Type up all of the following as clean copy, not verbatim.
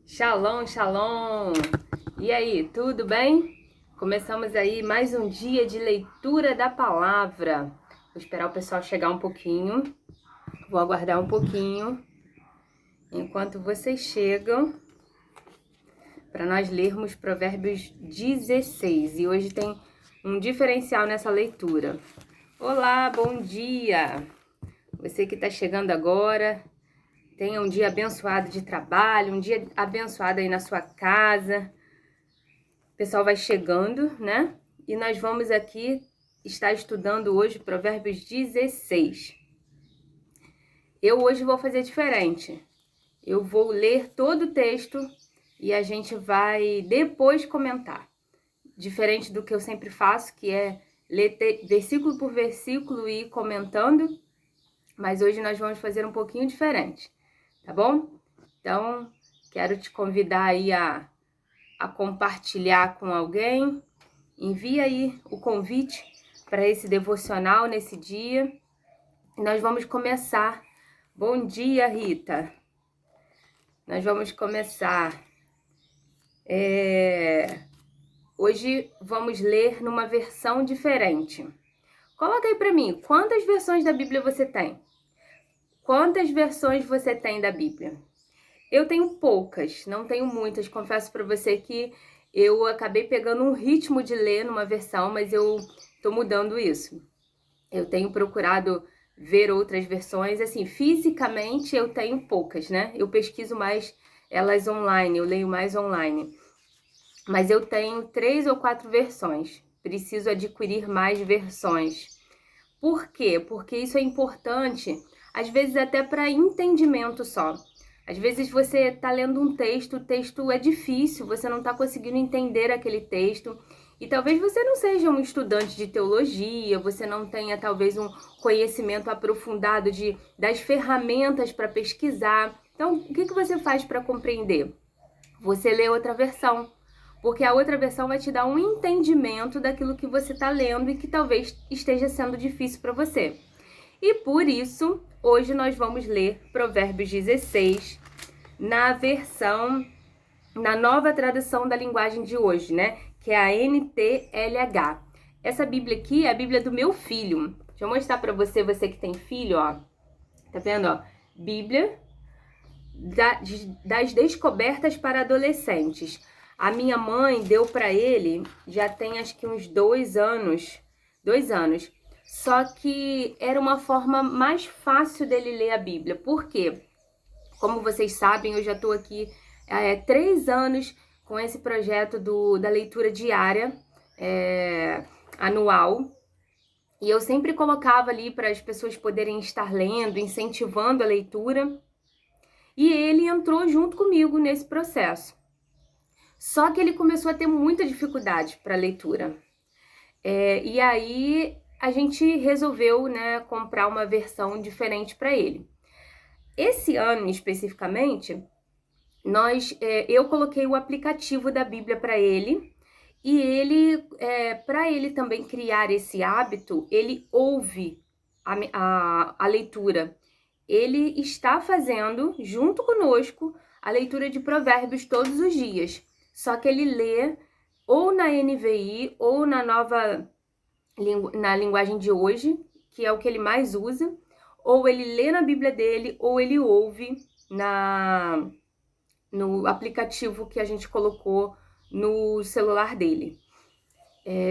Shalom, shalom! E aí, tudo bem? Começamos aí mais um dia de leitura da palavra. Vou esperar o pessoal chegar um pouquinho. Vou aguardar um pouquinho enquanto vocês chegam para nós lermos Provérbios 16. E hoje tem um diferencial nessa leitura. Olá, bom dia! Você que está chegando agora, tenha um dia abençoado de trabalho, um dia abençoado aí na sua casa. O pessoal vai chegando, né? E nós vamos aqui estar estudando hoje Provérbios 16. Eu hoje vou fazer diferente. Eu vou ler todo o texto e a gente vai depois comentar. Diferente do que eu sempre faço, que é ler versículo por versículo e ir comentando. Mas hoje nós vamos fazer um pouquinho diferente, tá bom? Então, quero te convidar aí a compartilhar com alguém. Envia aí o convite para esse devocional nesse dia. E nós vamos começar. Bom dia, Rita. Nós vamos começar. Hoje vamos ler numa versão diferente. Coloca aí para mim, quantas versões da Bíblia você tem? Quantas versões você tem da Bíblia? Eu tenho poucas, não tenho muitas. Confesso para você que eu acabei pegando um ritmo de ler numa versão, mas eu tô mudando isso. Eu tenho procurado ver outras versões. Assim, fisicamente eu tenho poucas, né? Eu pesquiso mais elas online, eu leio mais online. Mas eu tenho 3 ou 4 versões. Preciso adquirir mais versões. Por quê? Porque isso é importante, às vezes até para entendimento só. Às vezes você está lendo um texto, o texto é difícil, você não está conseguindo entender aquele texto. E talvez você não seja um estudante de teologia, você não tenha talvez um conhecimento aprofundado das ferramentas para pesquisar. Então, o que você faz para compreender? Você lê outra versão, porque a outra versão vai te dar um entendimento daquilo que você está lendo e que talvez esteja sendo difícil para você. E por isso, hoje nós vamos ler Provérbios 16 na nova tradução da linguagem de hoje, né? Que é a NTLH. Essa Bíblia aqui é a Bíblia do meu filho. Deixa eu mostrar para você, você que tem filho, ó. Tá vendo, ó? Bíblia das descobertas para adolescentes. A minha mãe deu para ele, já tem acho que uns 2 anos. 2 anos. Só que era uma forma mais fácil dele ler a Bíblia. Por quê? Como vocês sabem, eu já estou aqui há 3 anos com esse projeto da leitura diária, anual. E eu sempre colocava ali para as pessoas poderem estar lendo, incentivando a leitura. E ele entrou junto comigo nesse processo. Só que ele começou a ter muita dificuldade para leitura. E aí a gente resolveu, né, comprar uma versão diferente para ele. Esse ano especificamente, eu coloquei o aplicativo da Bíblia para ele. E ele, para ele também criar esse hábito, ele ouve a leitura. Ele está fazendo, junto conosco, a leitura de Provérbios todos os dias. Só que ele lê ou na NVI ou na linguagem de hoje, que é o que ele mais usa, ou ele lê na Bíblia dele, ou ele ouve no aplicativo que a gente colocou no celular dele.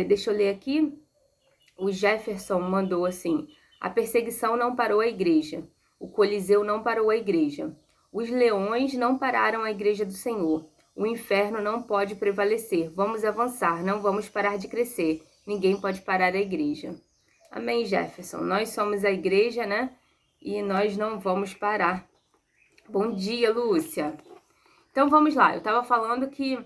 Deixa eu ler aqui. O Jefferson mandou assim: a perseguição não parou a igreja. O Coliseu não parou a igreja. Os leões não pararam a igreja do Senhor. O inferno não pode prevalecer. Vamos avançar, não vamos parar de crescer. Ninguém pode parar a igreja. Amém, Jefferson. Nós somos a igreja, né? E nós não vamos parar. Bom dia, Lúcia. Então vamos lá. Eu estava falando que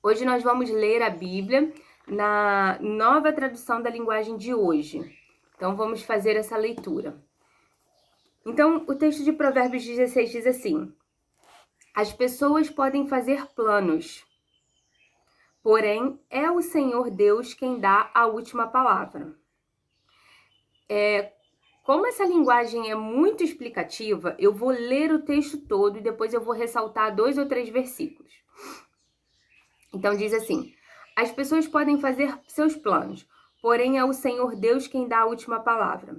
hoje nós vamos ler a Bíblia na nova tradução da linguagem de hoje. Então vamos fazer essa leitura. Então, o texto de Provérbios 16 diz assim: as pessoas podem fazer planos, porém é o Senhor Deus quem dá a última palavra. Como essa linguagem é muito explicativa, eu vou ler o texto todo e depois eu vou ressaltar 2 ou 3 versículos. Então diz assim: as pessoas podem fazer seus planos, porém é o Senhor Deus quem dá a última palavra.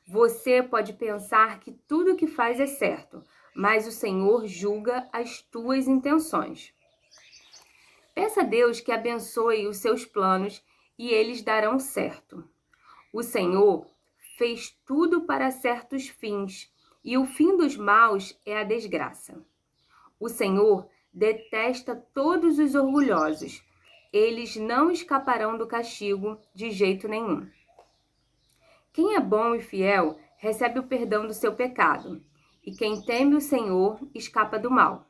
Você pode pensar que tudo o que faz é certo, mas o Senhor julga as tuas intenções. Peça a Deus que abençoe os seus planos e eles darão certo. O Senhor fez tudo para certos fins, e o fim dos maus é a desgraça. O Senhor detesta todos os orgulhosos. Eles não escaparão do castigo de jeito nenhum. Quem é bom e fiel recebe o perdão do seu pecado, e quem teme o Senhor escapa do mal.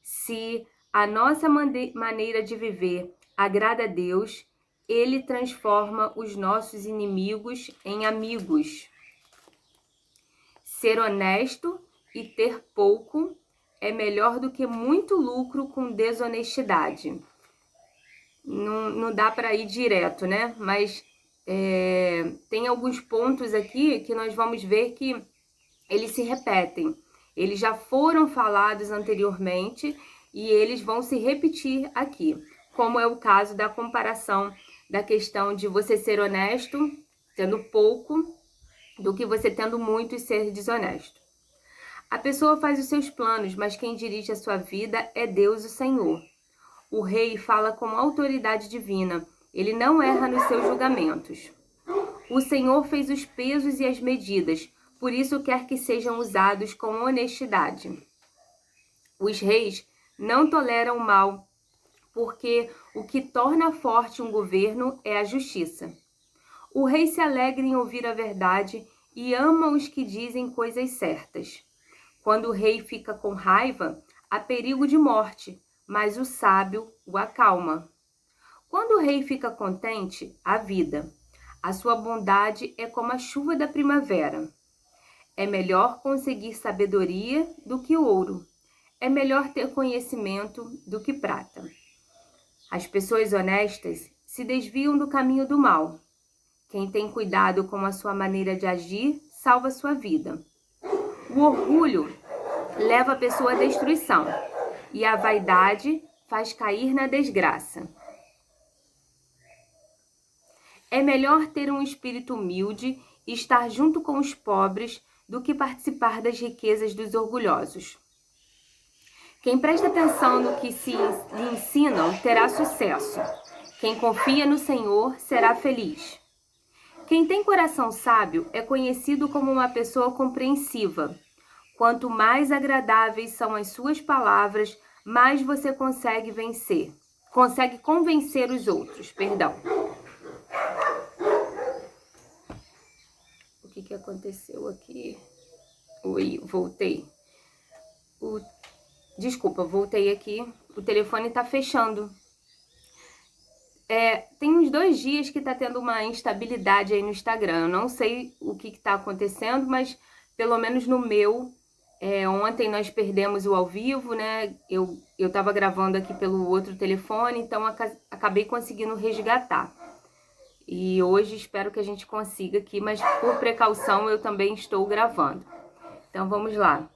Se a nossa maneira de viver agrada a Deus, Ele transforma os nossos inimigos em amigos. Ser honesto e ter pouco é melhor do que muito lucro com desonestidade. Não dá para ir direto, né? Mas tem alguns pontos aqui que nós vamos ver que eles se repetem. Eles já foram falados anteriormente e eles vão se repetir aqui, como é o caso da comparação da questão de você ser honesto, tendo pouco, do que você tendo muito e ser desonesto. A pessoa faz os seus planos, mas quem dirige a sua vida é Deus, o Senhor. O rei fala com autoridade divina, ele não erra nos seus julgamentos. O Senhor fez os pesos e as medidas, por isso quer que sejam usados com honestidade. Os reis não toleram o mal, porque o que torna forte um governo é a justiça. O rei se alegra em ouvir a verdade e ama os que dizem coisas certas. Quando o rei fica com raiva, há perigo de morte, mas o sábio o acalma. Quando o rei fica contente, há vida. A sua bondade é como a chuva da primavera. É melhor conseguir sabedoria do que o ouro. É melhor ter conhecimento do que prata. As pessoas honestas se desviam do caminho do mal. Quem tem cuidado com a sua maneira de agir, salva sua vida. O orgulho leva a pessoa à destruição, e a vaidade faz cair na desgraça. É melhor ter um espírito humilde e estar junto com os pobres do que participar das riquezas dos orgulhosos. Quem presta atenção no que lhe ensinam terá sucesso. Quem confia no Senhor será feliz. Quem tem coração sábio é conhecido como uma pessoa compreensiva. Quanto mais agradáveis são as suas palavras, mais você consegue convencer os outros. O que aconteceu aqui? Oi, voltei. Desculpa, voltei aqui. O telefone tá fechando. Tem uns 2 dias que tá tendo uma instabilidade aí no Instagram. Eu não sei o que tá acontecendo, mas pelo menos no meu, ontem nós perdemos o ao vivo, né? Eu tava gravando aqui pelo outro telefone, então acabei conseguindo resgatar. E hoje espero que a gente consiga aqui, mas por precaução eu também estou gravando. Então vamos lá.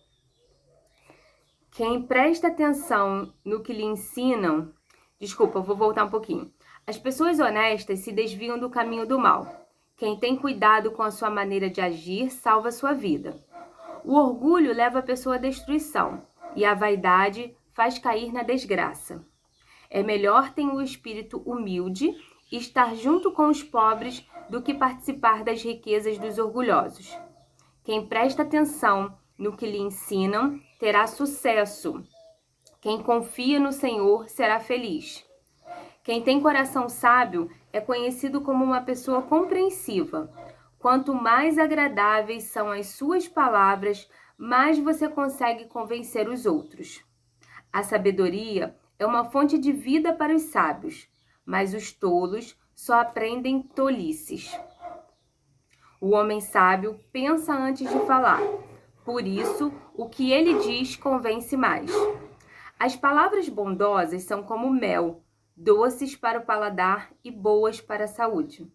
Quem presta atenção no que lhe ensinam... Desculpa, eu vou voltar um pouquinho. As pessoas honestas se desviam do caminho do mal. Quem tem cuidado com a sua maneira de agir, salva a sua vida. O orgulho leva a pessoa à destruição, e a vaidade faz cair na desgraça. É melhor ter um espírito humilde e estar junto com os pobres do que participar das riquezas dos orgulhosos. Quem presta atenção no que lhe ensinam terá sucesso. Quem confia no Senhor será feliz. Quem tem coração sábio é conhecido como uma pessoa compreensiva. Quanto mais agradáveis são as suas palavras, mais você consegue convencer os outros. A sabedoria é uma fonte de vida para os sábios, mas os tolos só aprendem tolices. O homem sábio pensa antes de falar, por isso o que ele diz convence mais. As palavras bondosas são como mel, doces para o paladar e boas para a saúde.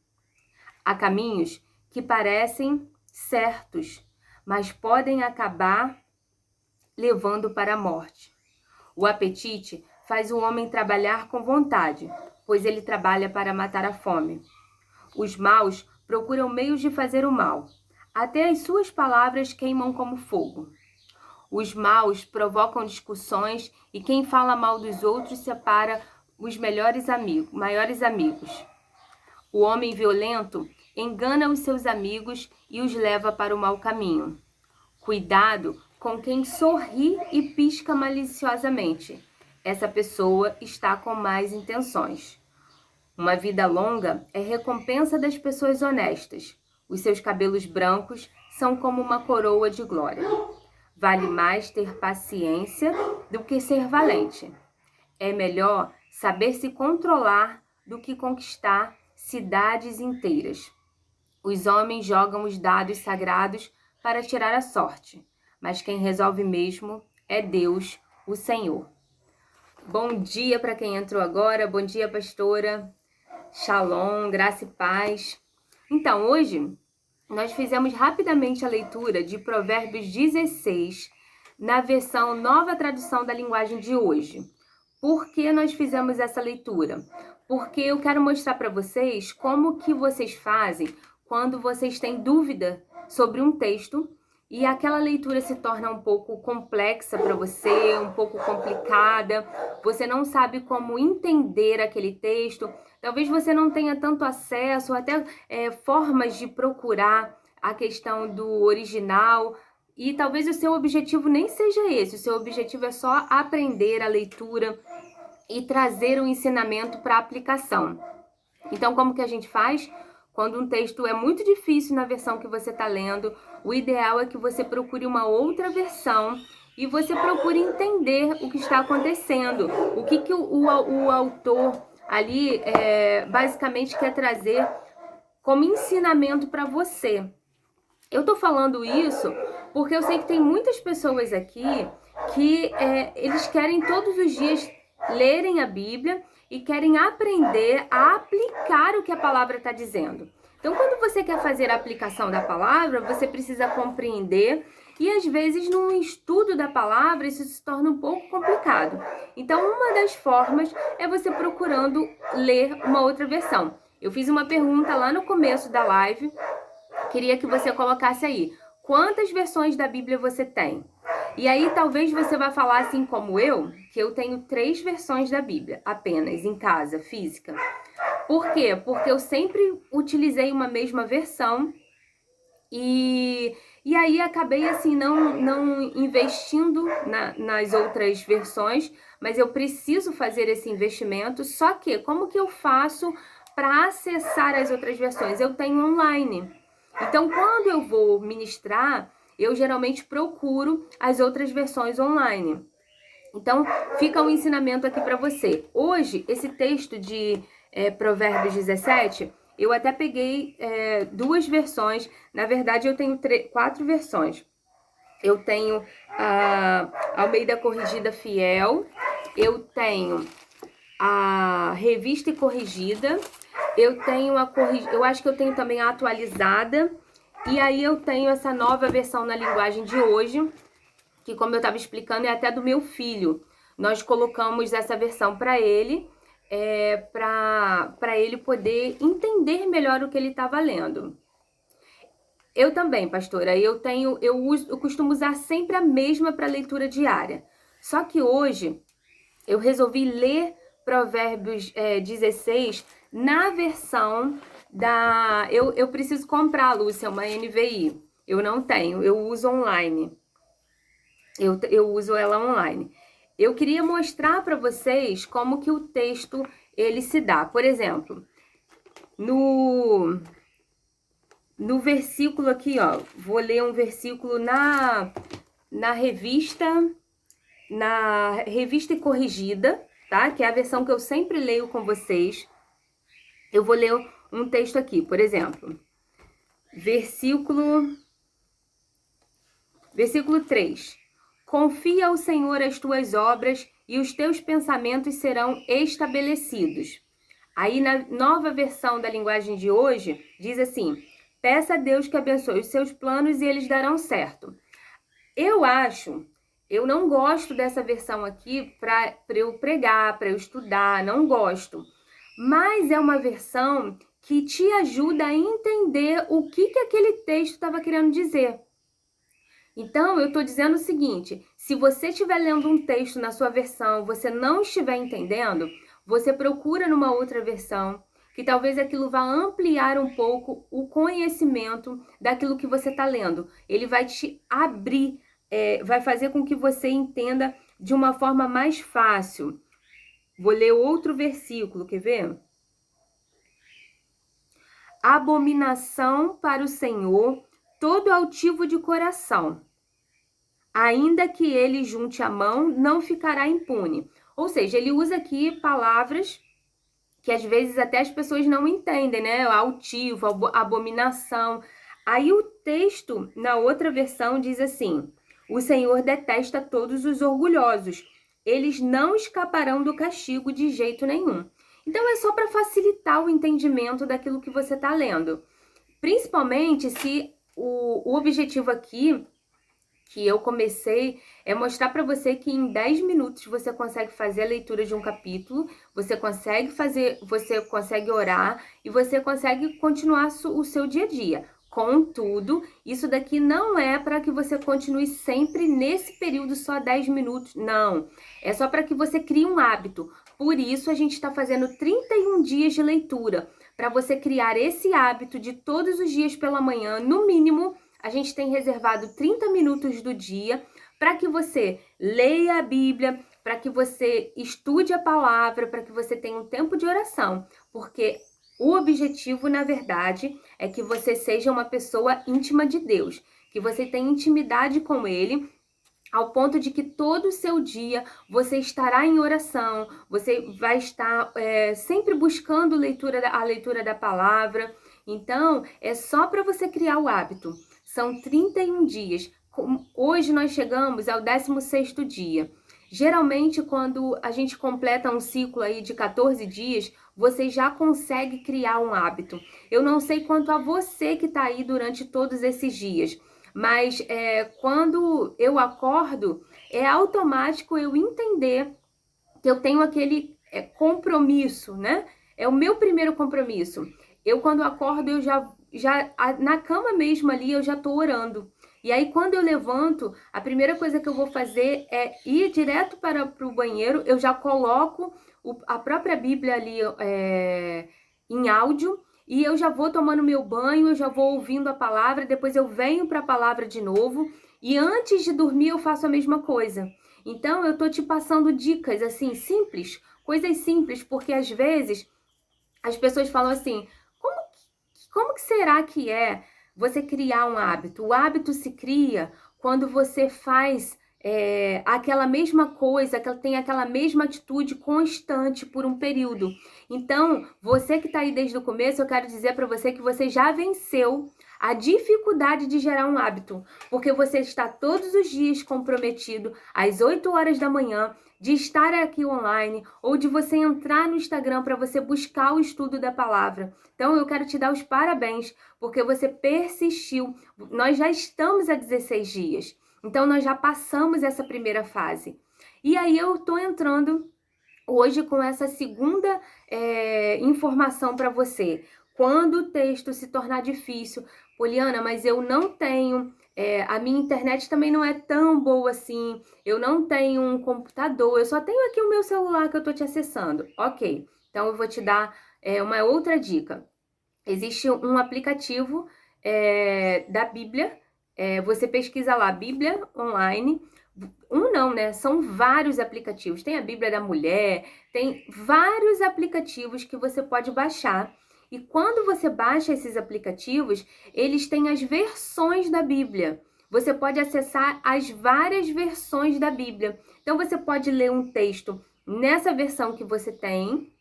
Há caminhos que parecem certos, mas podem acabar levando para a morte. O apetite faz o homem trabalhar com vontade, pois ele trabalha para matar a fome. Os maus procuram meios de fazer o mal. Até as suas palavras queimam como fogo. Os maus provocam discussões e quem fala mal dos outros separa os maiores amigos. O homem violento engana os seus amigos e os leva para o mau caminho. Cuidado com quem sorri e pisca maliciosamente. Essa pessoa está com más intenções. Uma vida longa é recompensa das pessoas honestas. Os seus cabelos brancos são como uma coroa de glória. Vale mais ter paciência do que ser valente. É melhor saber se controlar do que conquistar cidades inteiras. Os homens jogam os dados sagrados para tirar a sorte, mas quem resolve mesmo é Deus, o Senhor. Bom dia para quem entrou agora, bom dia, pastora. Shalom, graça e paz. Então, hoje nós fizemos rapidamente a leitura de Provérbios 16 na versão Nova Tradução da Linguagem de Hoje. Por que nós fizemos essa leitura? Porque eu quero mostrar para vocês como que vocês fazem quando vocês têm dúvida sobre um texto e aquela leitura se torna um pouco complexa para você, um pouco complicada, você não sabe como entender aquele texto, talvez você não tenha tanto acesso, até formas de procurar a questão do original, e talvez o seu objetivo nem seja esse, o seu objetivo é só aprender a leitura e trazer um ensinamento para aplicação. Então, como que a gente faz? Quando um texto é muito difícil na versão que você está lendo, o ideal é que você procure uma outra versão e você procure entender o que está acontecendo. O que o autor ali basicamente quer trazer como ensinamento para você. Eu estou falando isso porque eu sei que tem muitas pessoas aqui que eles querem todos os dias lerem a Bíblia e querem aprender a aplicar o que a palavra está dizendo. Então, quando você quer fazer a aplicação da palavra, você precisa compreender e, às vezes, num estudo da palavra, isso se torna um pouco complicado. Então, uma das formas é você procurando ler uma outra versão. Eu fiz uma pergunta lá no começo da live, queria que você colocasse aí, quantas versões da Bíblia você tem? E aí talvez você vá falar assim como eu, que eu tenho 3 versões da Bíblia, apenas, em casa, física. Por quê? Porque eu sempre utilizei uma mesma versão e aí acabei assim não investindo nas outras versões, mas eu preciso fazer esse investimento, só que como que eu faço para acessar as outras versões? Eu tenho online. Então, quando eu vou ministrar, eu geralmente procuro as outras versões online. Então, fica um ensinamento aqui para você. Hoje, esse texto de Provérbios 17, eu até peguei 2 versões. Na verdade, eu tenho 4 versões. Eu tenho a Almeida Corrigida Fiel, eu tenho a Revista e Corrigida, eu tenho eu acho que eu tenho também a atualizada, e aí eu tenho essa nova versão na linguagem de hoje, que como eu estava explicando é até do meu filho. Nós colocamos essa versão para ele, para ele poder entender melhor o que ele estava lendo. Eu também, pastora, eu costumo usar sempre a mesma para leitura diária. Só que hoje eu resolvi ler Provérbios 16 na versão da... Eu preciso comprar, Lúcia, uma NVI. Eu não tenho, eu uso online. Eu uso ela online. Eu queria mostrar para vocês como que o texto ele se dá. Por exemplo, no versículo aqui, ó, vou ler um versículo na revista e Corrigida, tá? Que é a versão que eu sempre leio com vocês. Eu vou ler um texto aqui, por exemplo. Versículo 3. Confia ao Senhor as tuas obras e os teus pensamentos serão estabelecidos. Aí na nova versão da linguagem de hoje, diz assim: Peça a Deus que abençoe os seus planos e eles darão certo. Eu não gosto dessa versão aqui para eu pregar, para eu estudar, não gosto. Mas é uma versão que te ajuda a entender o que aquele texto estava querendo dizer. Então, eu estou dizendo o seguinte, se você estiver lendo um texto na sua versão, você não estiver entendendo, você procura numa outra versão, que talvez aquilo vá ampliar um pouco o conhecimento daquilo que você está lendo. Ele vai te abrir, vai fazer com que você entenda de uma forma mais fácil. Vou ler outro versículo, quer ver? Abominação para o Senhor todo altivo de coração. Ainda que ele junte a mão, não ficará impune. Ou seja, ele usa aqui palavras que às vezes até as pessoas não entendem, né? Altivo, abominação. Aí o texto, na outra versão, diz assim: o Senhor detesta todos os orgulhosos. Eles não escaparão do castigo de jeito nenhum. Então é só para facilitar o entendimento daquilo que você está lendo. Principalmente se o objetivo aqui que eu comecei é mostrar para você que em 10 minutos você consegue fazer a leitura de um capítulo, você consegue orar e você consegue continuar o seu dia a dia. Contudo, isso daqui não é para que você continue sempre nesse período só 10 minutos, não. É só para que você crie um hábito. Por isso a gente está fazendo 31 dias de leitura, para você criar esse hábito de todos os dias pela manhã, no mínimo. A gente tem reservado 30 minutos do dia para que você leia a Bíblia, para que você estude a palavra, para que você tenha um tempo de oração, porque o objetivo, na verdade, é que você seja uma pessoa íntima de Deus, que você tenha intimidade com Ele, ao ponto de que todo o seu dia você estará em oração, você vai estar sempre buscando a leitura da palavra. Então, é só para você criar o hábito. São 31 dias. Hoje nós chegamos ao 16º dia. Geralmente, quando a gente completa um ciclo aí de 14 dias, você já consegue criar um hábito. Eu não sei quanto a você que está aí durante todos esses dias, mas quando eu acordo, é automático eu entender que eu tenho aquele compromisso, né? É o meu primeiro compromisso. Eu, quando acordo, eu já na cama mesmo ali, eu já tô orando. E aí, quando eu levanto, a primeira coisa que eu vou fazer é ir direto para o banheiro. Eu já coloco a própria Bíblia ali em áudio e eu já vou tomando meu banho, eu já vou ouvindo a palavra, depois eu venho para a palavra de novo e antes de dormir eu faço a mesma coisa. Então, eu tô te passando dicas assim simples, coisas simples, porque às vezes as pessoas falam assim: como que será que é você criar um hábito? O hábito se cria quando você faz aquela mesma coisa, tem aquela mesma atitude constante por um período. Então, você que está aí desde o começo, eu quero dizer para você que você já venceu a dificuldade de gerar um hábito, porque você está todos os dias comprometido às 8 horas da manhã, de estar aqui online ou de você entrar no Instagram para você buscar o estudo da palavra. Então, eu quero te dar os parabéns, porque você persistiu. Nós já estamos há 16 dias. Então, nós já passamos essa primeira fase. E aí, eu estou entrando hoje com essa segunda informação para você. Quando o texto se tornar difícil, Poliana, mas eu não tenho, a minha internet também não é tão boa assim, eu não tenho um computador, eu só tenho aqui o meu celular que eu estou te acessando. Ok, então eu vou te dar uma outra dica. Existe um aplicativo da Bíblia, você pesquisa lá, Bíblia Online. Não, né? São vários aplicativos. Tem a Bíblia da Mulher, tem vários aplicativos que você pode baixar. E quando você baixa esses aplicativos, eles têm as versões da Bíblia. Você pode acessar as várias versões da Bíblia. Então, você pode ler um texto nessa versão que você tem,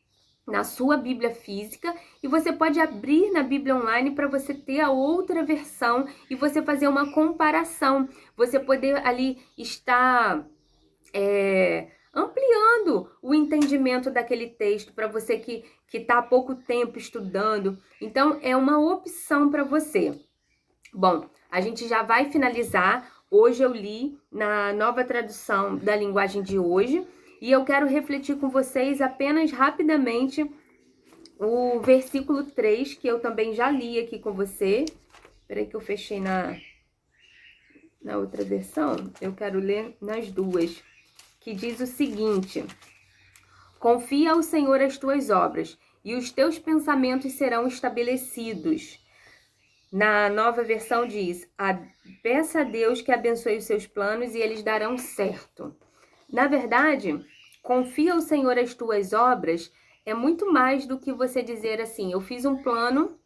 na sua Bíblia física, e você pode abrir na Bíblia Online para você ter a outra versão e você fazer uma comparação. Você poder ali estar ampliando o entendimento daquele texto para você que está há pouco tempo estudando. Então, é uma opção para você. Bom, a gente já vai finalizar. Hoje eu li na Nova Tradução da Linguagem de Hoje e eu quero refletir com vocês apenas rapidamente o versículo 3, que eu também já li aqui com você. Peraí que eu fechei na outra versão. Eu quero ler nas duas, que diz o seguinte: confia ao Senhor as tuas obras e os teus pensamentos serão estabelecidos. Na Nova Versão diz: peça a Deus que abençoe os seus planos e eles darão certo. Na verdade, confia ao Senhor as tuas obras é muito mais do que você dizer assim: eu fiz um plano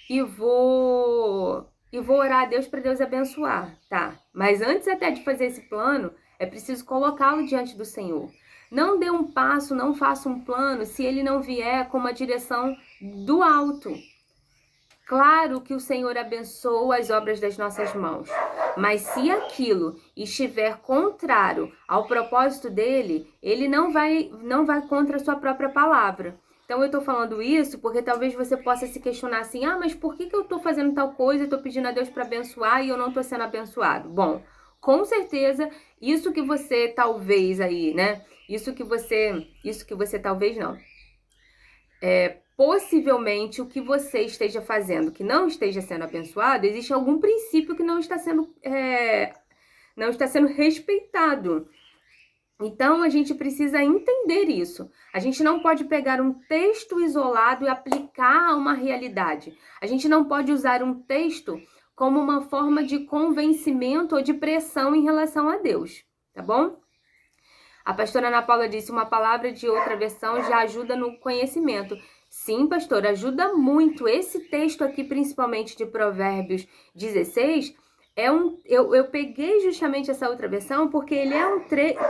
e vou orar a Deus para Deus abençoar, tá? Mas antes até de fazer esse plano, é preciso colocá-lo diante do Senhor. Não dê um passo, não faça um plano se ele não vier com uma direção do alto. Claro que o Senhor abençoa as obras das nossas mãos, mas se aquilo estiver contrário ao propósito dele, ele não vai contra a sua própria palavra. Então, eu estou falando isso porque talvez você possa se questionar assim: mas por que eu estou fazendo tal coisa, estou pedindo a Deus para abençoar e eu não estou sendo abençoado? Bom, com certeza, isso que você talvez aí, né? Isso que você talvez não. Possivelmente o que você esteja fazendo que não esteja sendo abençoado, existe algum princípio que não está sendo respeitado. Então, a gente precisa entender isso. A gente não pode pegar um texto isolado e aplicar a uma realidade. A gente não pode usar um texto como uma forma de convencimento ou de pressão em relação a Deus, tá bom? A pastora Ana Paula disse: uma palavra de outra versão já ajuda no conhecimento. Sim, pastor, ajuda muito. Esse texto aqui, principalmente de Provérbios 16, eu peguei justamente essa outra versão porque ele é um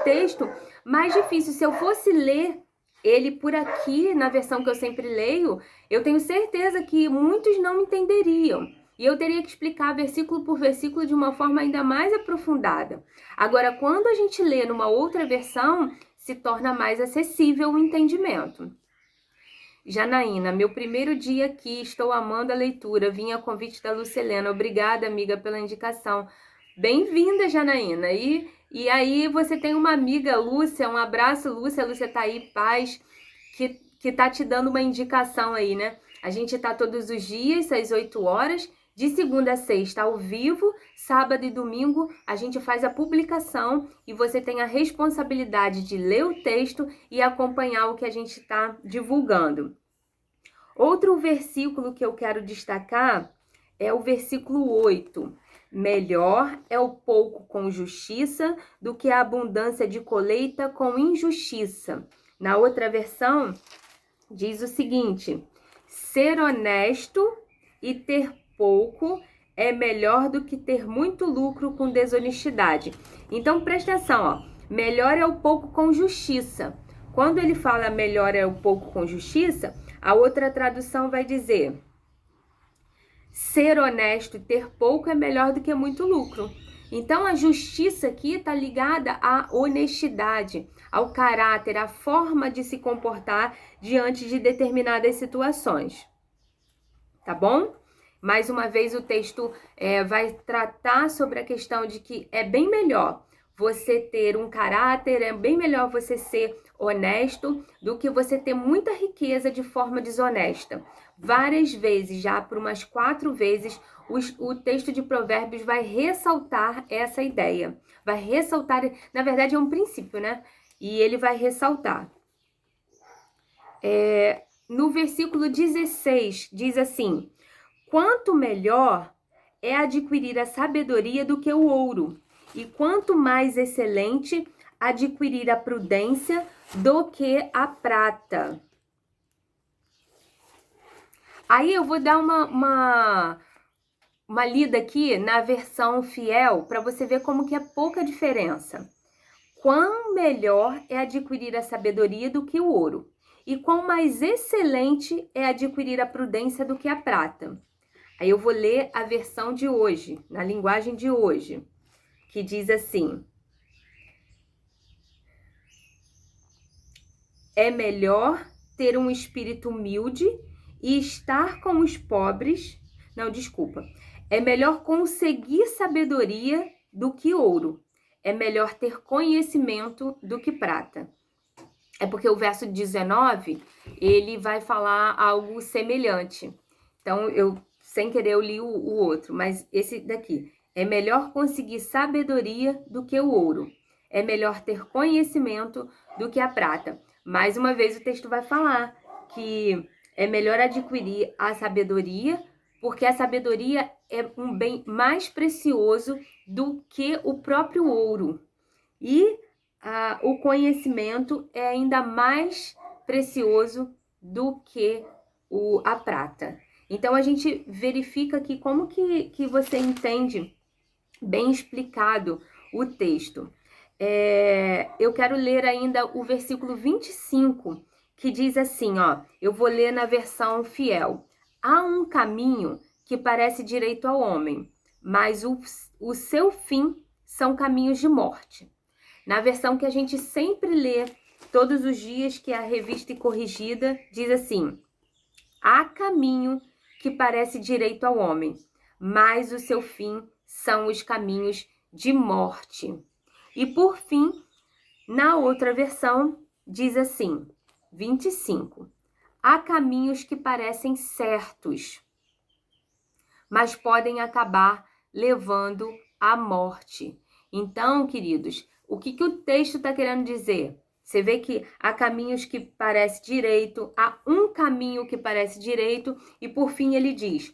texto mais difícil. Se eu fosse ler ele por aqui, na versão que eu sempre leio, eu tenho certeza que muitos não entenderiam. E eu teria que explicar versículo por versículo de uma forma ainda mais aprofundada. Agora, quando a gente lê numa outra versão, se torna mais acessível o entendimento. Janaína, meu primeiro dia aqui, estou amando a leitura. Vim a convite da Lucelena. Obrigada, amiga, pela indicação. Bem-vinda, Janaína. E aí você tem uma amiga, Lúcia. Um abraço, Lúcia. Lúcia tá aí, paz, que tá te dando uma indicação aí, né? A gente tá todos os dias, às 8 horas, de segunda a sexta, ao vivo. Sábado e domingo a gente faz a publicação e você tem a responsabilidade de ler o texto e acompanhar o que a gente está divulgando. Outro versículo que eu quero destacar é o versículo 8. Melhor é o pouco com justiça do que a abundância de colheita com injustiça. Na outra versão, diz o seguinte: ser honesto e ter pouco é melhor do que ter muito lucro com desonestidade. Então, presta atenção, ó. Melhor é o pouco com justiça. Quando ele fala melhor é o pouco com justiça, a outra tradução vai dizer: ser honesto e ter pouco é melhor do que muito lucro. Então, a justiça aqui está ligada à honestidade, ao caráter, à forma de se comportar diante de determinadas situações. Tá bom? Mais uma vez, o texto vai tratar sobre a questão de que é bem melhor você ter um caráter, é bem melhor você ser honesto do que você ter muita riqueza de forma desonesta. Várias vezes, já por umas 4 vezes, o texto de Provérbios vai ressaltar essa ideia. Vai ressaltar, na verdade é um princípio, né? E ele vai ressaltar. No versículo 16, diz assim: quanto melhor é adquirir a sabedoria do que o ouro, e quanto mais excelente adquirir a prudência do que a prata. Aí eu vou dar uma lida aqui na versão fiel para você ver como que é pouca diferença. Quão melhor é adquirir a sabedoria do que o ouro, e quão mais excelente é adquirir a prudência do que a prata. Aí eu vou ler a versão de hoje, na linguagem de hoje, que diz assim: é melhor ter um espírito humilde e estar com os pobres. Não, desculpa. É melhor conseguir sabedoria do que ouro. É melhor ter conhecimento do que prata. É porque o verso 19, ele vai falar algo semelhante. Então, sem querer, eu li o outro, mas esse daqui. É melhor conseguir sabedoria do que o ouro. É melhor ter conhecimento do que a prata. Mais uma vez, o texto vai falar que é melhor adquirir a sabedoria, porque a sabedoria é um bem mais precioso do que o próprio ouro. E o conhecimento é ainda mais precioso do que a prata. Então, a gente verifica aqui como que você entende bem explicado o texto. Eu quero ler ainda o versículo 25, que diz assim, ó, eu vou ler na versão fiel. Há um caminho que parece direito ao homem, mas o seu fim são caminhos de morte. Na versão que a gente sempre lê todos os dias, que é a Revista e Corrigida, diz assim: há caminho que parece direito ao homem, mas o seu fim são os caminhos de morte. E por fim, na outra versão, diz assim, 25. Há caminhos que parecem certos, mas podem acabar levando à morte. Então, queridos, o que o texto está querendo dizer? Você vê que há caminhos que parecem direito, há um caminho que parece direito, e por fim ele diz,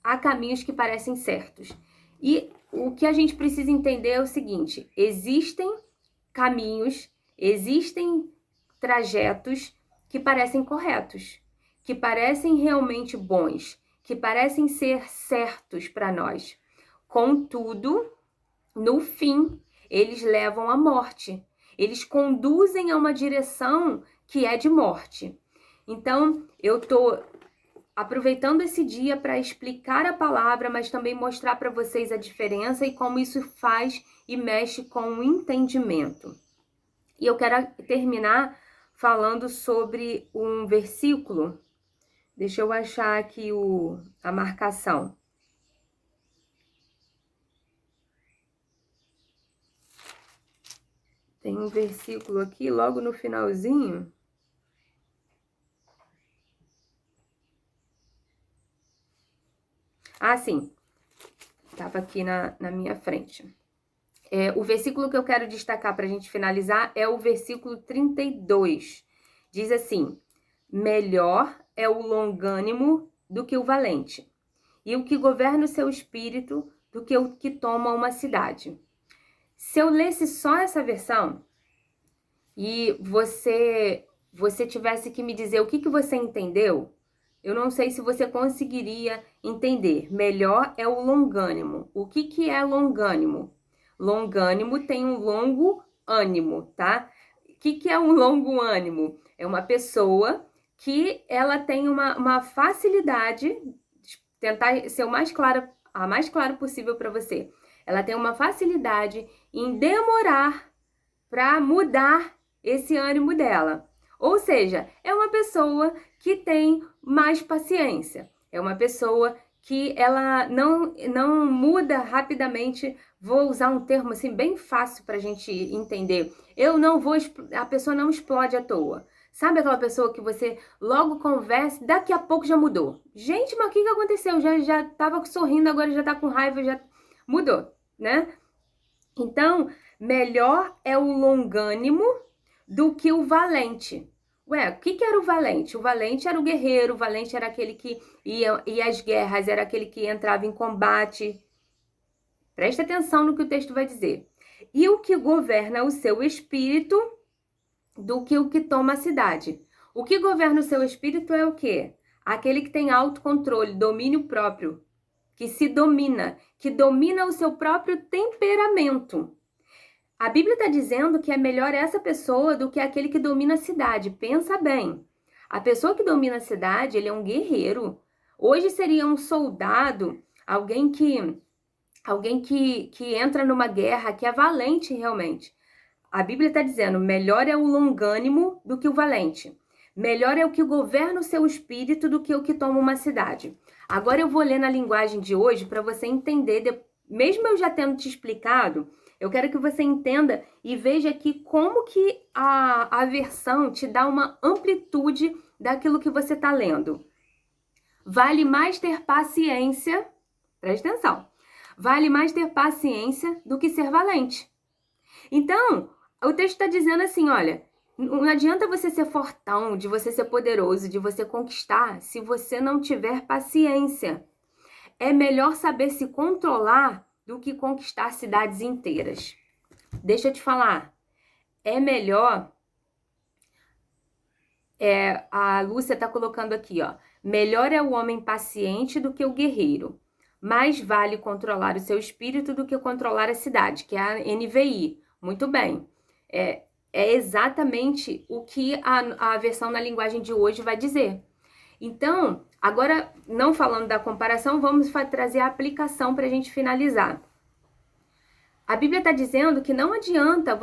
há caminhos que parecem certos. E o que a gente precisa entender é o seguinte, existem caminhos, existem trajetos que parecem corretos, que parecem realmente bons, que parecem ser certos para nós. Contudo, no fim, eles levam à morte. Eles conduzem a uma direção que é de morte. Então, eu estou aproveitando esse dia para explicar a palavra, mas também mostrar para vocês a diferença e como isso faz e mexe com o entendimento. E eu quero terminar falando sobre um versículo. Deixa eu achar aqui a marcação. Tem um versículo aqui, logo no finalzinho. Ah, sim. Estava aqui na minha frente. O versículo que eu quero destacar para a gente finalizar é o versículo 32. Diz assim, melhor é o longânimo do que o valente, e o que governa o seu espírito do que o que toma uma cidade. Se eu lesse só essa versão e você tivesse que me dizer o que você entendeu, eu não sei se você conseguiria entender. Melhor é o longânimo. O que é longânimo? Longânimo tem um longo ânimo, tá? O que é um longo ânimo? É uma pessoa que ela tem uma facilidade, tentar ser a mais clara possível para você. Ela tem uma facilidade em demorar para mudar esse ânimo dela. Ou seja, é uma pessoa que tem mais paciência. É uma pessoa que ela não muda rapidamente. Vou usar um termo assim bem fácil para a gente entender. A pessoa não explode à toa. Sabe aquela pessoa que você logo conversa, daqui a pouco já mudou? Gente, mas o que aconteceu? Já estava sorrindo, agora já está com raiva, já mudou, né? Então, melhor é o longânimo do que o valente. Ué, o que era o valente? O valente era o guerreiro, o valente era aquele que ia às guerras, era aquele que entrava em combate. Presta atenção no que o texto vai dizer. E o que governa o seu espírito do que o que toma a cidade. O que governa o seu espírito é o quê? Aquele que tem autocontrole, domínio próprio, que se domina, que domina o seu próprio temperamento. A Bíblia está dizendo que é melhor essa pessoa do que aquele que domina a cidade. Pensa bem. A pessoa que domina a cidade, ele é um guerreiro. Hoje seria um soldado, alguém que entra numa guerra, que é valente realmente. A Bíblia está dizendo, melhor é o longânimo do que o valente. Melhor é o que governa o seu espírito do que o que toma uma cidade. Agora eu vou ler na linguagem de hoje para você entender, mesmo eu já tendo te explicado, eu quero que você entenda e veja aqui como que a versão te dá uma amplitude daquilo que você está lendo. Vale mais ter paciência, presta atenção, vale mais ter paciência do que ser valente. Então, o texto está dizendo assim, olha, não adianta você ser fortão, de você ser poderoso, de você conquistar, se você não tiver paciência. É melhor saber se controlar do que conquistar cidades inteiras. Deixa eu te falar, é melhor... a Lúcia está colocando aqui, ó. Melhor é o homem paciente do que o guerreiro. Mais vale controlar o seu espírito do que controlar a cidade, que é a NVI. Muito bem. É exatamente o que a versão na linguagem de hoje vai dizer. Então, agora, não falando da comparação, vamos trazer a aplicação para a gente finalizar. A Bíblia está dizendo que não adianta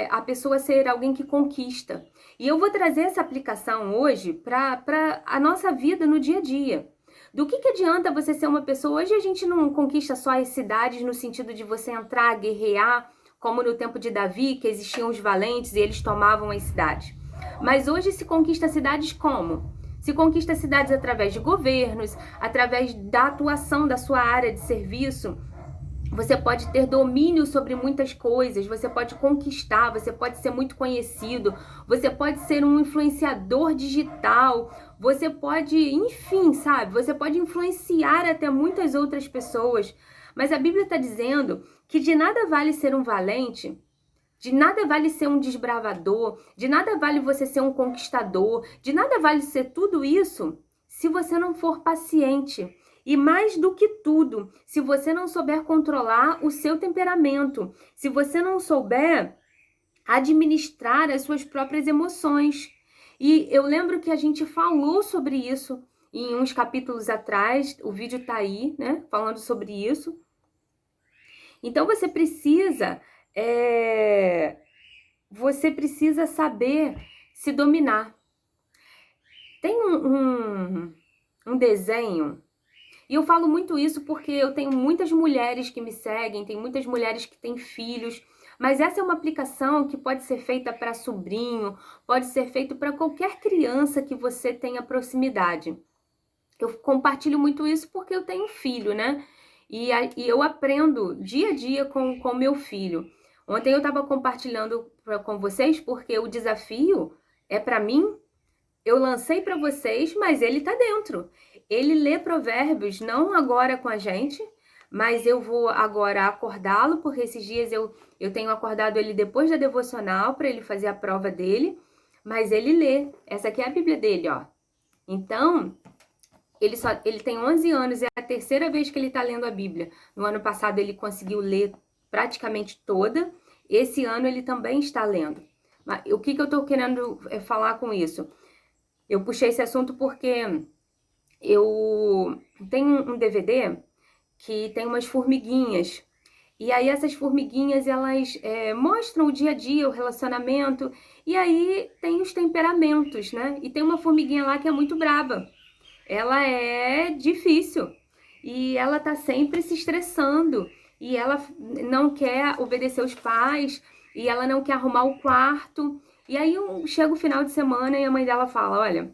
a pessoa ser alguém que conquista. E eu vou trazer essa aplicação hoje para a nossa vida no dia a dia. Do que adianta você ser uma pessoa... Hoje a gente não conquista só as cidades no sentido de você entrar, guerrear, como no tempo de Davi, que existiam os valentes e eles tomavam as cidades. Mas hoje se conquista cidades como? Se conquista cidades através de governos, através da atuação da sua área de serviço. Você pode ter domínio sobre muitas coisas, você pode conquistar, você pode ser muito conhecido, você pode ser um influenciador digital, você pode, enfim, sabe? Você pode influenciar até muitas outras pessoas. Mas a Bíblia está dizendo que de nada vale ser um valente, de nada vale ser um desbravador, de nada vale você ser um conquistador, de nada vale ser tudo isso se você não for paciente. E mais do que tudo, se você não souber controlar o seu temperamento, se você não souber administrar as suas próprias emoções. E eu lembro que a gente falou sobre isso em uns capítulos atrás, o vídeo tá aí, né, falando sobre isso. Então você precisa saber se dominar. Tem um desenho... E eu falo muito isso porque eu tenho muitas mulheres que me seguem, tem muitas mulheres que têm filhos, mas essa é uma aplicação que pode ser feita para sobrinho, pode ser feito para qualquer criança que você tenha proximidade. Eu compartilho muito isso porque eu tenho filho, né? E eu aprendo dia a dia com meu filho. Ontem eu estava compartilhando com vocês porque o desafio é para mim. Eu lancei para vocês, mas ele tá dentro. Ele lê Provérbios, não agora com a gente, mas eu vou agora acordá-lo, porque esses dias eu tenho acordado ele depois da devocional para ele fazer a prova dele, mas ele lê. Essa aqui é a Bíblia dele, ó. Então, ele tem 11 anos, é a terceira vez que ele tá lendo a Bíblia. No ano passado ele conseguiu ler praticamente toda, esse ano ele também está lendo. Mas o que eu tô querendo falar com isso? Eu puxei esse assunto porque eu tenho um DVD que tem umas formiguinhas. E aí essas formiguinhas, elas mostram o dia a dia, o relacionamento. E aí tem os temperamentos, né? E tem uma formiguinha lá que é muito braba. Ela é difícil. E ela tá sempre se estressando. E ela não quer obedecer os pais. E ela não quer arrumar o quarto. E aí chega o final de semana e a mãe dela fala, olha,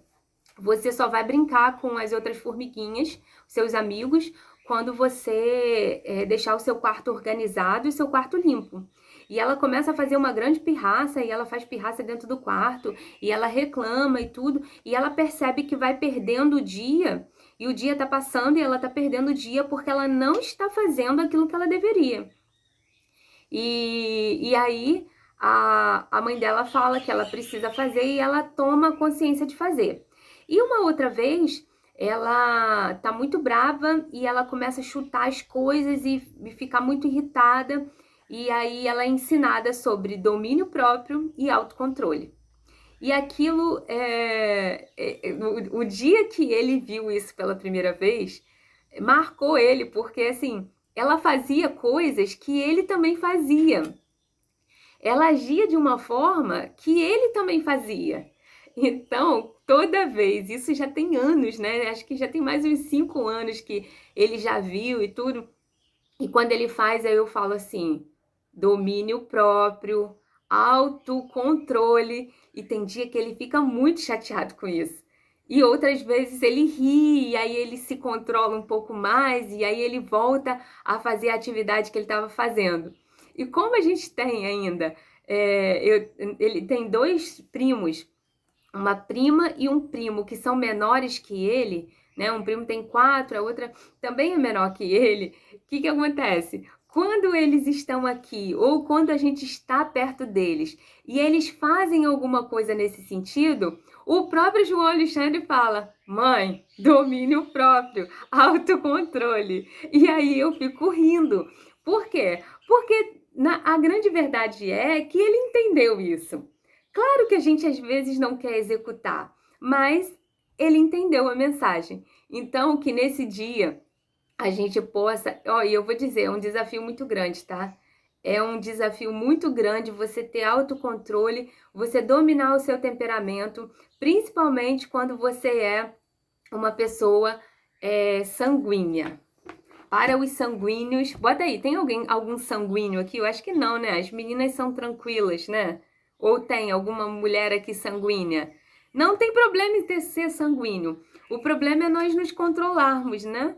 você só vai brincar com as outras formiguinhas, seus amigos, quando você deixar o seu quarto organizado e o seu quarto limpo. E ela começa a fazer uma grande pirraça, e ela faz pirraça dentro do quarto, e ela reclama e tudo, e ela percebe que vai perdendo o dia, e o dia tá passando e ela tá perdendo o dia porque ela não está fazendo aquilo que ela deveria. E aí... A mãe dela fala que ela precisa fazer e ela toma consciência de fazer. E uma outra vez, ela tá muito brava e ela começa a chutar as coisas e ficar muito irritada. E aí ela é ensinada sobre domínio próprio e autocontrole. E aquilo, o dia que ele viu isso pela primeira vez, marcou ele, porque assim, ela fazia coisas que ele também fazia. ela agia de uma forma que ele também fazia. Então, toda vez, isso já tem anos, né? Acho que já tem mais uns 5 anos que ele já viu e tudo. E quando ele faz, aí eu falo assim, domínio próprio, autocontrole. E tem dia que ele fica muito chateado com isso. E outras vezes ele ri, e aí ele se controla um pouco mais, e aí ele volta a fazer a atividade que ele estava fazendo. E como a gente tem ainda, ele tem 2 primos, uma prima e um primo que são menores que ele, né? Um primo tem 4, a outra também é menor que ele. O que acontece? Quando eles estão aqui ou quando a gente está perto deles e eles fazem alguma coisa nesse sentido, o próprio João Alexandre fala: mãe, domínio próprio, autocontrole. E aí eu fico rindo. Por quê? Porque a grande verdade é que ele entendeu isso. Claro que a gente às vezes não quer executar, mas ele entendeu a mensagem. Então, que nesse dia a gente possa... E eu vou dizer, é um desafio muito grande, tá? É um desafio muito grande você ter autocontrole, você dominar o seu temperamento, principalmente quando você é uma pessoa sanguínea. Para os sanguíneos, bota aí, tem algum sanguíneo aqui? Eu acho que não, né? As meninas são tranquilas, né? Ou tem alguma mulher aqui sanguínea? Não tem problema em ser sanguíneo. O problema é nós nos controlarmos, né?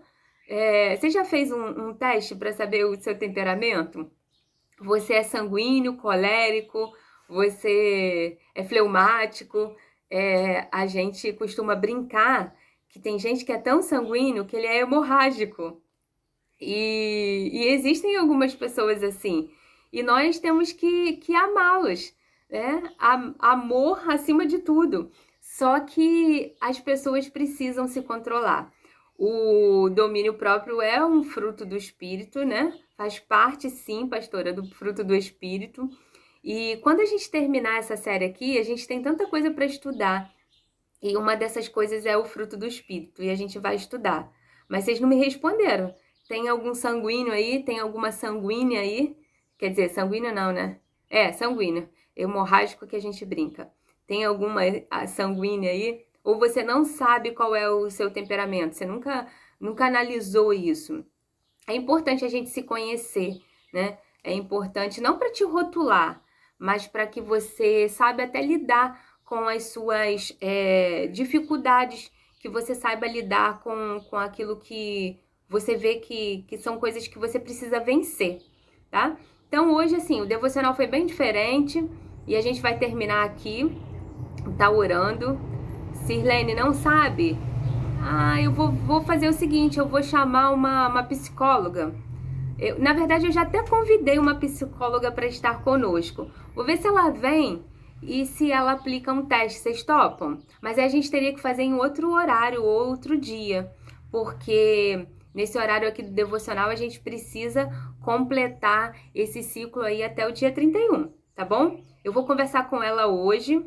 Você já fez um teste para saber o seu temperamento? Você é sanguíneo, colérico, você é fleumático. A gente costuma brincar que tem gente que é tão sanguíneo que ele é hemorrágico. E existem algumas pessoas assim. E nós temos que amá-los, né? Amor acima de tudo. Só que as pessoas precisam se controlar. O domínio próprio é um fruto do espírito, né? Faz parte, sim, pastora, do fruto do espírito. E quando a gente terminar essa série aqui, a gente tem tanta coisa para estudar. E uma dessas coisas é o fruto do espírito. E a gente vai estudar. Mas vocês não me responderam. Tem algum sanguíneo aí? Tem alguma sanguínea aí? Quer dizer, sanguíneo não, né? Sanguíneo. Hemorrágico que a gente brinca. Tem alguma sanguínea aí? Ou você não sabe qual é o seu temperamento? Você nunca analisou isso? É importante a gente se conhecer, né? É importante não para te rotular, mas para que você saiba até lidar com as suas dificuldades, que você saiba lidar com aquilo que você vê que são coisas que você precisa vencer, tá? Então hoje, assim, o devocional foi bem diferente e a gente vai terminar aqui, tá orando. Sirlene, não sabe? Eu vou fazer o seguinte, eu vou chamar uma psicóloga. Na verdade, eu já até convidei uma psicóloga para estar conosco. Vou ver se ela vem e se ela aplica um teste. Vocês topam? Mas aí a gente teria que fazer em outro horário, outro dia. Porque nesse horário aqui do devocional a gente precisa completar esse ciclo aí até o dia 31, tá bom? Eu vou conversar com ela hoje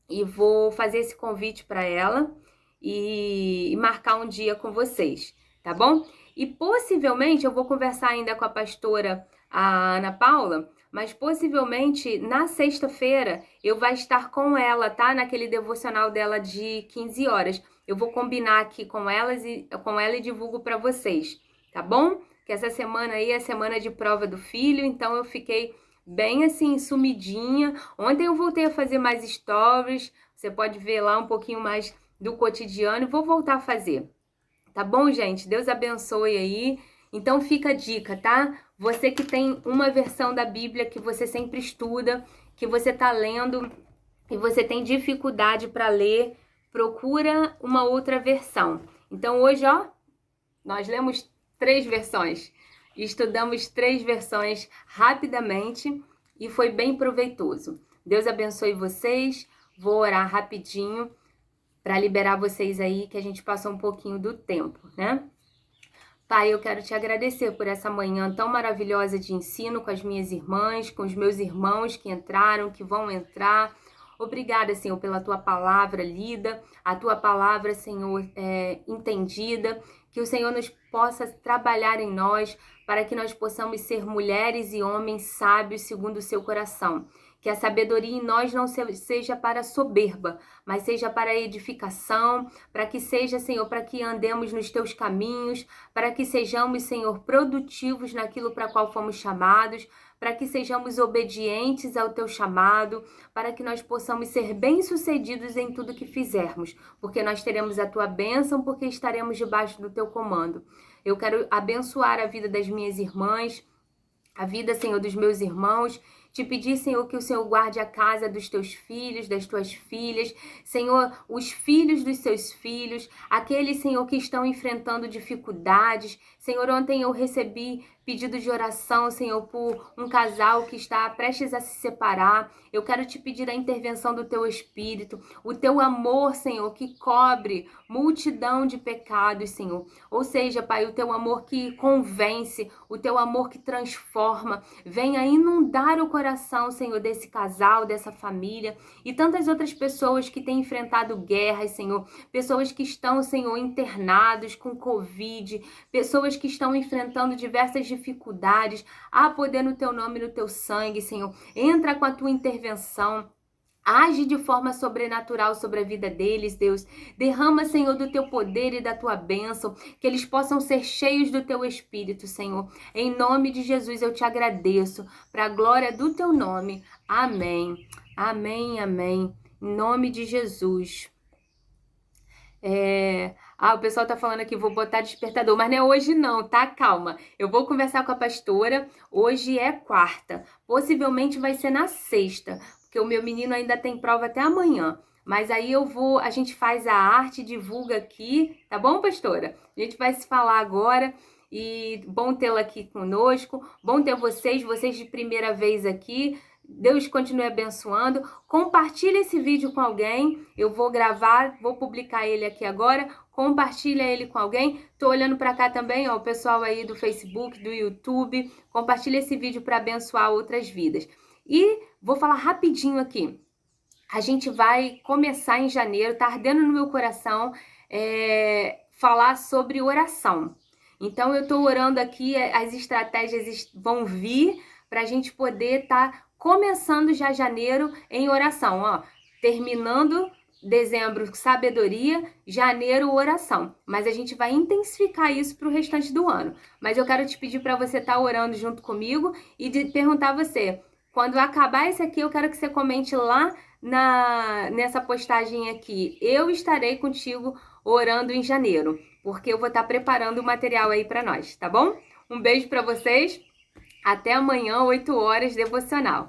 e vou fazer esse convite para ela e marcar um dia com vocês, tá bom? E possivelmente eu vou conversar ainda com a pastora a Ana Paula, mas possivelmente na sexta-feira eu vou estar com ela, tá? Naquele devocional dela de 15 horas. Eu vou combinar aqui com ela e divulgo para vocês, tá bom? Que essa semana aí é a semana de prova do filho, então eu fiquei bem assim, sumidinha. Ontem eu voltei a fazer mais stories, você pode ver lá um pouquinho mais do cotidiano e vou voltar a fazer. Tá bom, gente? Deus abençoe aí. Então fica a dica, tá? Você que tem uma versão da Bíblia que você sempre estuda, que você tá lendo e você tem dificuldade para ler, procura uma outra versão. Então hoje, ó, nós lemos 3 versões. Estudamos 3 versões rapidamente e foi bem proveitoso. Deus abençoe vocês. Vou orar rapidinho para liberar vocês aí, que a gente passou um pouquinho do tempo, né? Pai, eu quero te agradecer por essa manhã tão maravilhosa de ensino com as minhas irmãs, com os meus irmãos que entraram, que vão entrar. Obrigada, Senhor, pela Tua palavra lida, a Tua palavra, Senhor, entendida, que o Senhor nos possa trabalhar em nós, para que nós possamos ser mulheres e homens sábios segundo o Seu coração. Que a sabedoria em nós não seja para soberba, mas seja para edificação, para que seja, Senhor, para que andemos nos Teus caminhos, para que sejamos, Senhor, produtivos naquilo para qual fomos chamados, para que sejamos obedientes ao Teu chamado, para que nós possamos ser bem-sucedidos em tudo que fizermos, porque nós teremos a Tua bênção, porque estaremos debaixo do Teu comando. Eu quero abençoar a vida das minhas irmãs, a vida, Senhor, dos meus irmãos. Te pedir, Senhor, que o Senhor guarde a casa dos teus filhos, das tuas filhas, Senhor, os filhos dos seus filhos, aqueles, Senhor, que estão enfrentando dificuldades. Senhor, ontem eu recebi pedido de oração, Senhor, por um casal que está prestes a se separar. Eu quero te pedir a intervenção do teu Espírito, o teu amor, Senhor, que cobre multidão de pecados, Senhor. Ou seja, Pai, o teu amor que convence, o teu amor que transforma, venha inundar o coração, Senhor, desse casal, dessa família e tantas outras pessoas que têm enfrentado guerras, Senhor. Pessoas que estão, Senhor, internados com Covid, pessoas que estão enfrentando diversas dificuldades. Há poder no teu nome e no teu sangue, Senhor. Entra com a tua intervenção. Age de forma sobrenatural sobre a vida deles, Deus. Derrama, Senhor, do teu poder e da tua bênção, que eles possam ser cheios do teu Espírito, Senhor. Em nome de Jesus eu te agradeço, para a glória do teu nome. Amém. Amém, amém. Em nome de Jesus. O pessoal tá falando aqui, vou botar despertador, mas não é hoje não, tá? Calma. Eu vou conversar com a pastora. Hoje é quarta. Possivelmente vai ser na sexta, porque o meu menino ainda tem prova até amanhã. Mas aí a gente faz a arte, divulga aqui, tá bom, pastora? A gente vai se falar agora e bom tê-la aqui conosco, bom ter vocês de primeira vez aqui. Deus continue abençoando. Compartilha esse vídeo com alguém. Eu vou gravar, vou publicar ele aqui agora. Compartilha ele com alguém. Tô olhando para cá também, ó, o pessoal aí do Facebook, do YouTube. Compartilha esse vídeo para abençoar outras vidas. E vou falar rapidinho aqui. A gente vai começar em janeiro, tá ardendo no meu coração, falar sobre oração. Então eu tô orando aqui, as estratégias vão vir para a gente poder estar começando já janeiro em oração, ó. Terminando dezembro, sabedoria, janeiro, oração. Mas a gente vai intensificar isso para o restante do ano. Mas eu quero te pedir para você estar orando junto comigo e de perguntar a você, quando acabar esse aqui, eu quero que você comente lá nessa postagem aqui. Eu estarei contigo orando em janeiro, porque eu vou estar preparando o material aí para nós, tá bom? Um beijo para vocês. Até amanhã, 8 horas, devocional.